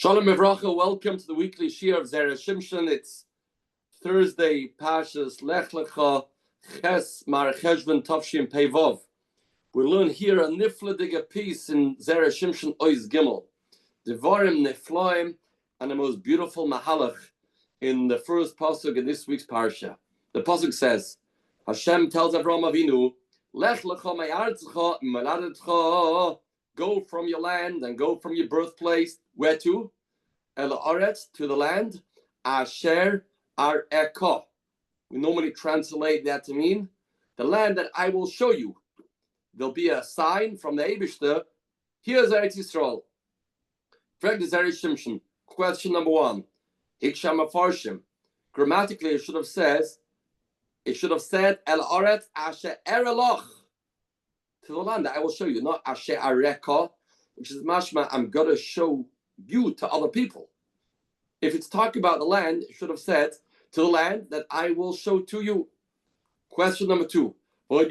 Shalom Evracha, welcome to the weekly Shiur of Zera Shimshon. It's Thursday, Pashas Lech-Lecha, Ches Mar Cheshvan Tavshin Pevov. We learn here a nifladige piece in Zera Shimshon Ois Gimel. Devarim Nefloim, and the most beautiful Mahalach in the first pasuk in this week's parsha. The pasuk says, Hashem tells Avraham Avinu, Lech-Lecha ma'aretzecha m'moladetcha, go from your land and go from your birthplace. Where to? El Aretz, to the land. Asher Areka. We normally translate that to mean the land that I will show you. There'll be a sign from the Eibishter. Here's Eretz Yisrael. Frag the Zera Shimshon. Question number one. Hiksham Afarshim. Grammatically, it should have said El Aretz Asher Erelach. To the land that I will show you, not Asher Areka, which is mashma, I'm going to show you to other people. If it's talking about the land, it should have said to the land that I will show to you. Question number two. We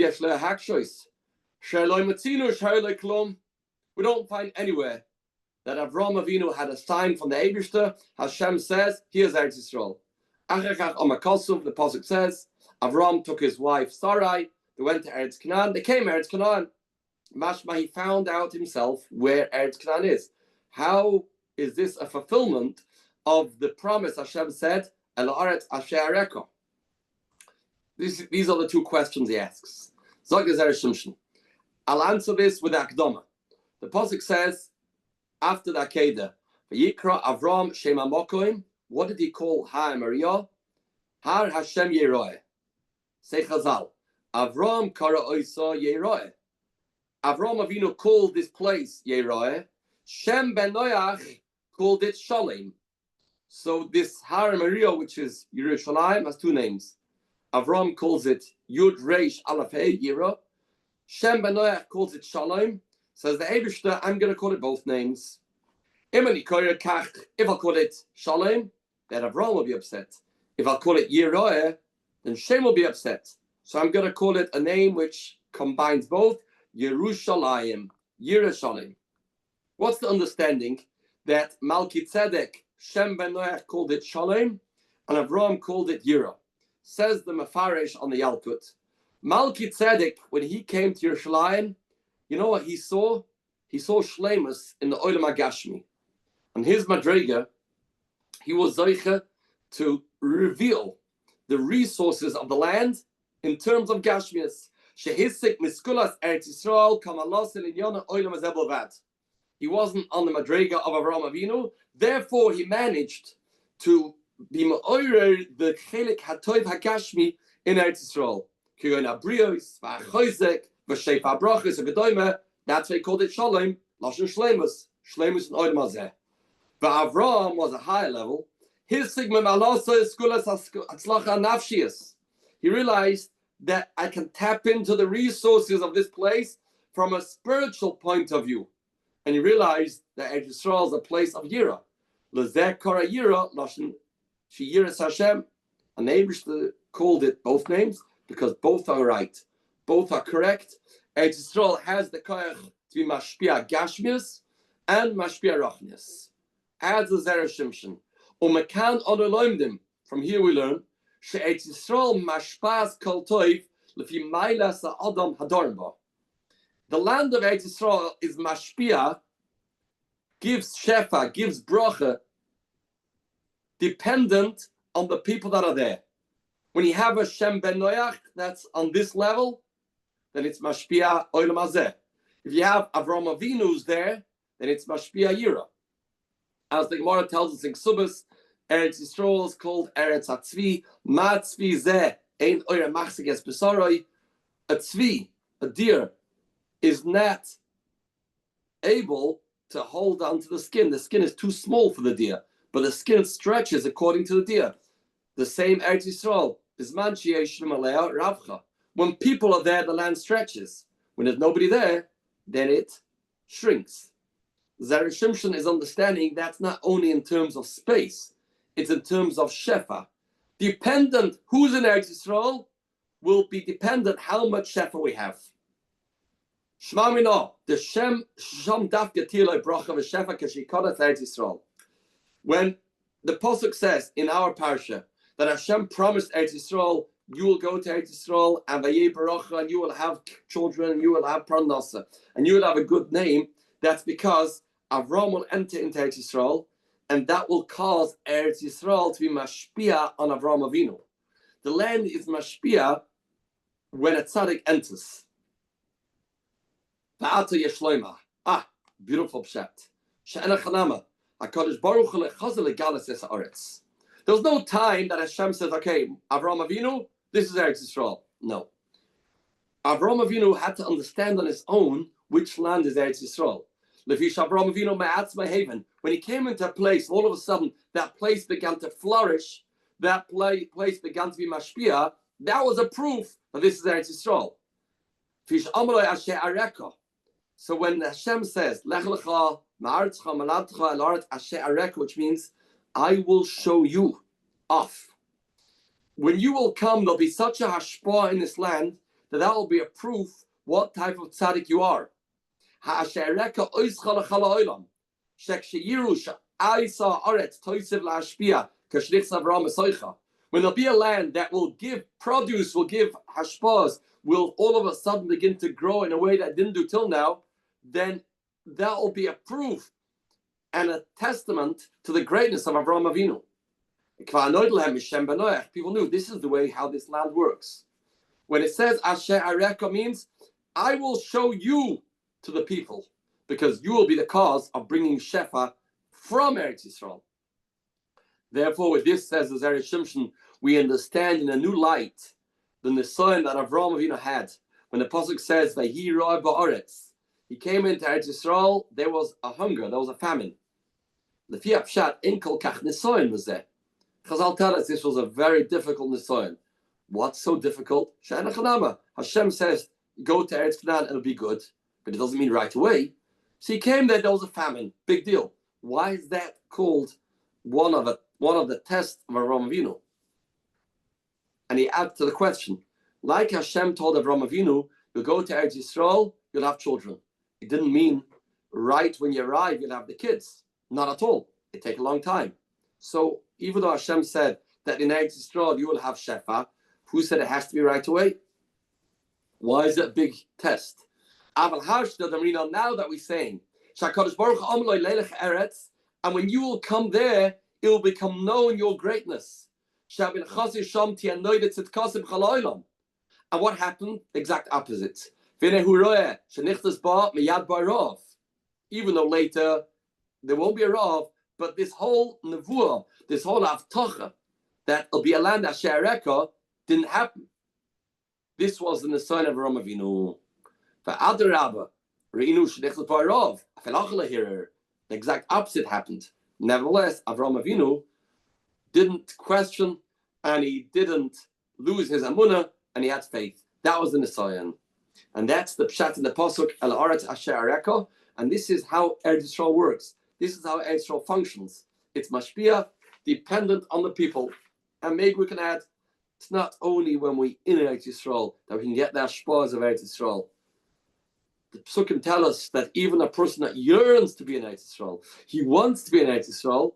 don't find anywhere that Avraham Avinu had a sign from the Eibishter. Hashem says, here's Eretz Yisrael. The pasuk says, Avraham took his wife Sarai, they went to Eretz Canaan, they came to Eretz Canaan. Mashma, he found out himself where Eretz Canaan is. How is this a fulfillment of the promise Hashem said, El Aretz Asher Areka? These are the two questions he asks. Zog Zera Shimshon. I'll answer this with Akdama. The pasuk says, after the Akedah, Vayikra Avram Shem HaMokoim, what did he call Har Moriah? Har Hashem Yeroeh. Say Chazal, Avram Kara Oisa Yeroeh. Avraham Avinu called this place Yeroeh. Shem ben Noach called it Shalem. So this Har Moriah, which is Yerushalayim, has two names. Avraham calls it Yud Reish Aleph Hey Yira. Shem ben Noach calls it Shalem. Says the Eibishter, I'm going to call it both names. If I call it Shalem, then Avraham will be upset. If I call it Yeroeh, then Shem will be upset. So I'm going to call it a name which combines both. Yerushalayim, Yerushalayim. What's the understanding that Malki Tzedek, Shem ben Noach called it Shalom, and Avraham called it Yira? Says the Mefaresh on the Yalkut. Malki Tzedek, when he came to Yerushalayim, you know what he saw? He saw Shleimus in the Olam HaGashmi. And his Madrega, he was Zoiche to reveal the resources of the land in terms of Gashmias. Shehisik miskulas Eretz Yisrael kamalos elinyona olam hazebelvad. He wasn't on the madrega of Avraham Avinu, therefore he managed to be ma'orer the chelik hatov hakashmi in Eretz Yisrael. Kiyon abrios v'achoizek v'shefa brachos v'gedoyme. That's why he called it Shalom, lashon shleimus, shleimus and olam hazeh. But Avraham was a higher level. His sigma malasa iskulas atzlacha nafshias. He realized that I can tap into the resources of this place from a spiritual point of view. And you realize that Eretz Yisrael is a place of Yira. Lezeh kara Yira, Lashon She Yiras Hashem. And the Eibishter called it both names because both are right. Both are correct. Eretz Yisrael has the koyach to be mashpia gashmius and mashpia rachnius. Adds the Zera Shimshon. Umekan onoloimdim. From here we learn She'etz Yisrael mashpas kol toiv lefi mailas ha'adam hadorim ba. The land of Eretz Yisrael is mashpia, gives shefa, gives bracha, dependent on the people that are there. When you have a Shem ben Noach that's on this level, then it's mashpia olam hazeh. If you have Avraham Avinu's there, then it's mashpia yira. As the Gemara tells us in Ksubas, Eretz Yisrael is called Eretz HaTzvi. Ma tzvi zeh ein oire machzik es besaroi. A tzvi, a deer, is not able to hold on to the skin. The skin is too small for the deer, but the skin stretches according to the deer. The same Eretz Yisrael. Bisman she'yeshlim alea ravcha. When people are there, the land stretches. When there's nobody there, then it shrinks. Zera Shimshon is understanding that's not only in terms of space, it's in terms of shefa. Dependent who's in Eretz Yisrael will be dependent how much shefa we have. Shma mino, the Shem dafke tiloi bracha v'shefa kashikodat Eretz Yisrael. When the Pasuk says in our parsha that Hashem promised Eretz Yisrael, you will go to Eretz Yisrael and Vayei Barocha, and you will have children, and you will have Parnasa, and you will have a good name, that's because Avram will enter into Eretz Yisrael, and that will cause Eretz Yisrael to be mashpia on Avram Avinu. The land is mashpia when a tzaddik enters. Va'ata yeshloima. Beautiful pshat. She'ena chanama. HaKadosh Baruch Hu lechazel legalas es haaretz. There's no time that Hashem says, okay, Avram Avinu, this is Eretz Yisrael. No. Avram Avinu had to understand on his own which land is Eretz Yisrael. Lefish Avram Avinu me'atz me'haven. When he came into a place, all of a sudden, that place began to flourish, that place began to be mashpia, that was a proof that this is Eretz Yisrael. Fish amaloi asher areka. So when Hashem says, Lech-Lecha, ma'aretzcha, maladcha, el aretz asher areka, which means, I will show you off. When you will come, there'll be such a hashpah in this land that will be a proof what type of tzaddik you are. Ha'asher areka oischa l'chala olam. Shek sheyiru sha'ayisa aretz toisev la'ashpia k'shlich savram esoicha. When there'll be a land that will give produce, will give hashpahs, will all of a sudden begin to grow in a way that it didn't do till now, then that will be a proof and a testament to the greatness of Avraham Avinu. People knew this is the way how this land works. When it says Asher Areka means I will show you to the people because you will be the cause of bringing Shefa from Eretz Yisrael. Therefore, with this says the Zera Shimshon, we understand in a new light the nisayon that Avraham Avinu had. When the pasuk says Vahi ro'eh ba'aretz, he came into Eretz Yisrael, there was a hunger, there was a famine. Lefi Pshat in kol kach nisayon was there. Chazal tell us this was a very difficult nisayon. What's so difficult? She'ena chanama. Hashem says, go to Eretz Canaan, it'll be good, but it doesn't mean right away. So he came there was a famine, big deal. Why is that called one of the tests of Avraham Avinu? And he adds to the question, like Hashem told Avraham Avinu, you'll go to Eretz Yisrael, you'll have children. It didn't mean right when you arrive, you'll have the kids. Not at all. It takes a long time. So even though Hashem said that in Eretz Yisrael you will have Shefa, who said it has to be right away? Why is it a big test? Now that we're saying, and when you will come there, it will become known your greatness. And what happened? Exact opposite. Even though later there won't be a Rav, but this whole nevuah, this whole avtacha, that will be a land Asher Areka, didn't happen. This was the nisayon of Avraham Avinu. The exact opposite happened. Nevertheless, Avraham Avinu didn't question, and he didn't lose his amunah, and he had faith. That was the nisayon. And that's the pshat in the pasuk, El Aretz Asher Areka, and this is how Eretz Yisrael works. This is how Eretz Yisrael functions. It's mashpia, dependent on the people. And maybe we can add, it's not only when we in Eretz Yisrael that we can get the hashpahs of Eretz Yisrael. The psukim tell us that even a person that yearns to be in Eretz Yisrael, he wants to be in Eretz Yisrael,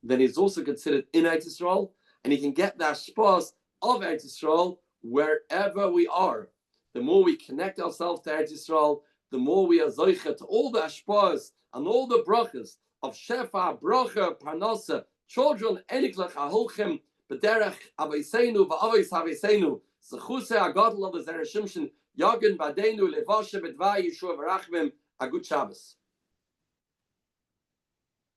then he's also considered in Eretz Yisrael, and he can get the hashpahs of Eretz Yisrael wherever we are. The more we connect ourselves to Eretz Yisrael, the more we are zoicha to all the hashpahs and all the brachas of shefa, bracha, parnasa, children, eniklecha, holchem, b'derech, aveiseinu, v'aveis haveiseinu, zechuse agadol of the Zera Shimshon, Yagin Badenu Levashe Bedva Yeshua Verachmim. A good Shabbos.